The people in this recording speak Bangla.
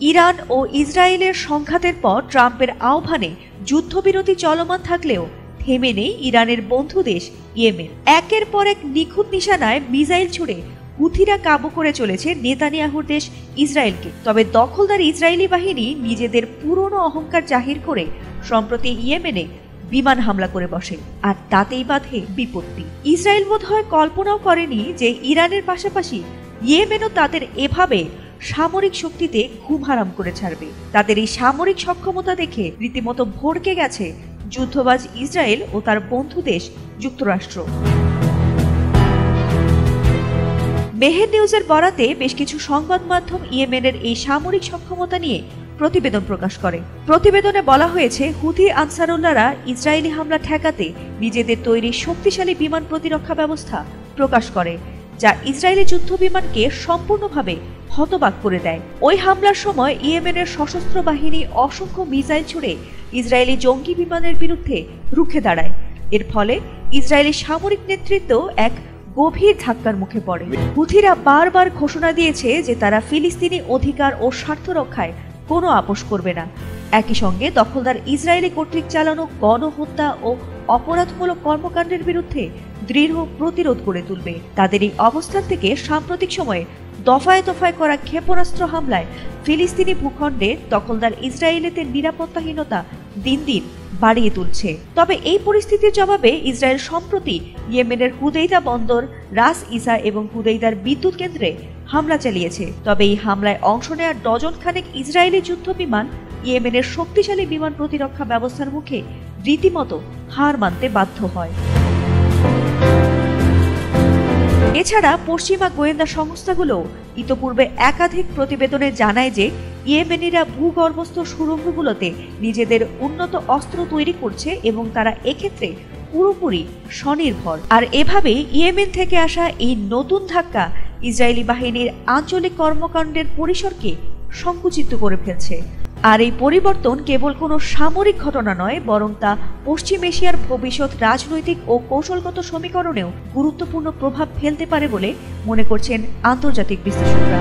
ইরান ও ইসরায়েলের সংঘাতের পর ট্রাম্পের আহ্বানে যুদ্ধবিরতি চলমান থাকলেও থেমে নেই ইরানের বন্ধু দেশ ইয়েমেন। একের পর এক নিখুঁত নিশানায় মিসাইল ছুড়ে হুথিরা কাবু করে চলেছে নেতানিয়াহুর দেশ ইসরায়েলকে। তবে দখলদার ইসরায়েলি বাহিনী নিজেদের পুরনো অহংকার জাহির করে সম্প্রতি ইয়েমেনে বিমান হামলা করে বসে, আর তাতেই বাধে বিপত্তি। ইসরায়েল বোধহয় কল্পনাও করেনি যে ইরানের পাশাপাশি ইয়েমেনও তাদের এভাবে সামরিক শক্তিতে ঘুম হারাম করে ছাড়বে। তাদের এই সামরিক সক্ষমতা দেখে রীতিমতো ভড়কে গেছে যুদ্ধবাজ ইসরায়েল ও তার বন্ধু দেশ যুক্তরাষ্ট্র। মেহের নিউজের বরাতে বেশ কিছু সংবাদ মাধ্যম ইয়েমেনের এই সামরিক সক্ষমতা নিয়ে প্রতিবেদন প্রকাশ করে। প্রতিবেদনে বলা হয়েছে, হুথি আনসারুল্লাহরা ইসরায়েলি হামলা ঠেকাতে নিজেদের তৈরি শক্তিশালী বিমান প্রতিরক্ষা ব্যবস্থা প্রকাশ করে, যা ইসরায়েলি যুদ্ধ বিমানকে সম্পূর্ণভাবে হতবাক করে দেয়। ওই হামলার সময় ইয়েমেনের সশস্ত্র বাহিনী অসংখ্য মিসাইল ছুড়ে ইসরায়েলি জঙ্গি বিমানের বিরুদ্ধে রুখে দাঁড়ায়। এর ফলে ইসরায়েলি সামরিক নেতৃত্ব এক গভীর ধাক্কার মুখে পড়ে। হুথিরা বারবার ঘোষণা দিয়েছে যে তারা ফিলিস্তিনি অধিকার ও স্বার্থ রক্ষায় কোনো আপোষ করবে না। একই সঙ্গে দখলদার ইসরায়েলি কর্তৃক চালানো গণহত্যা ও অপরাধমূলক কর্মকাণ্ডের বিরুদ্ধে দৃঢ় প্রতিরোধ গড়ে তুলবে। তাদের এই অবস্থান থেকে সাম্প্রতিক সময়ে দফায় দফায় করা ক্ষেপণাস্ত্র হামলায় ফিলিস্তিনি ভূখণ্ডে দখলদার ইসরায়েলিদের নিরাপত্তাহীনতা দিন দিন বাড়িয়ে তুলছে। তবে এই পরিস্থিতির জবাবে ইসরায়েল সম্প্রতি ইয়েমেনের হুদাইদা বন্দর, রাস ইসা এবং হুদাইদার বিদ্যুৎ কেন্দ্রে হামলা চালিয়েছে। তবে এই হামলায় অংশ নেওয়া ডজন খানেক ইসরায়েলি যুদ্ধ বিমান ইয়েমেনের শক্তিশালী বিমান প্রতিরক্ষা ব্যবস্থার মুখে রীতিমতো হার মানতে বাধ্য হয়। এছাড়া পশ্চিমা গোয়েন্দা সংস্থাগুলো ইতোপূর্বে একাধিক প্রতিবেদনে জানায় যে ইয়েমেনিরা ভূগর্ভস্থ সুড়ঙ্গগুলোতে নিজেদের উন্নত অস্ত্র তৈরি করছে এবং তারা এক্ষেত্রে পুরোপুরি স্বনির্ভর। আর এভাবেই ইয়েমেন থেকে আসা এই নতুন ধাক্কা ইসরায়েলি বাহিনীর আঞ্চলিক কর্মকাণ্ডের পরিসরকে সংকুচিত করে ফেলছে। আর এই পরিবর্তন কেবল কোনো সামরিক ঘটনা নয়, বরং তা পশ্চিম এশিয়ার ভবিষ্যৎ রাজনৈতিক ও কৌশলগত সমীকরণেও গুরুত্বপূর্ণ প্রভাব ফেলতে পারে বলে মনে করছেন আন্তর্জাতিক বিশ্লেষকরা।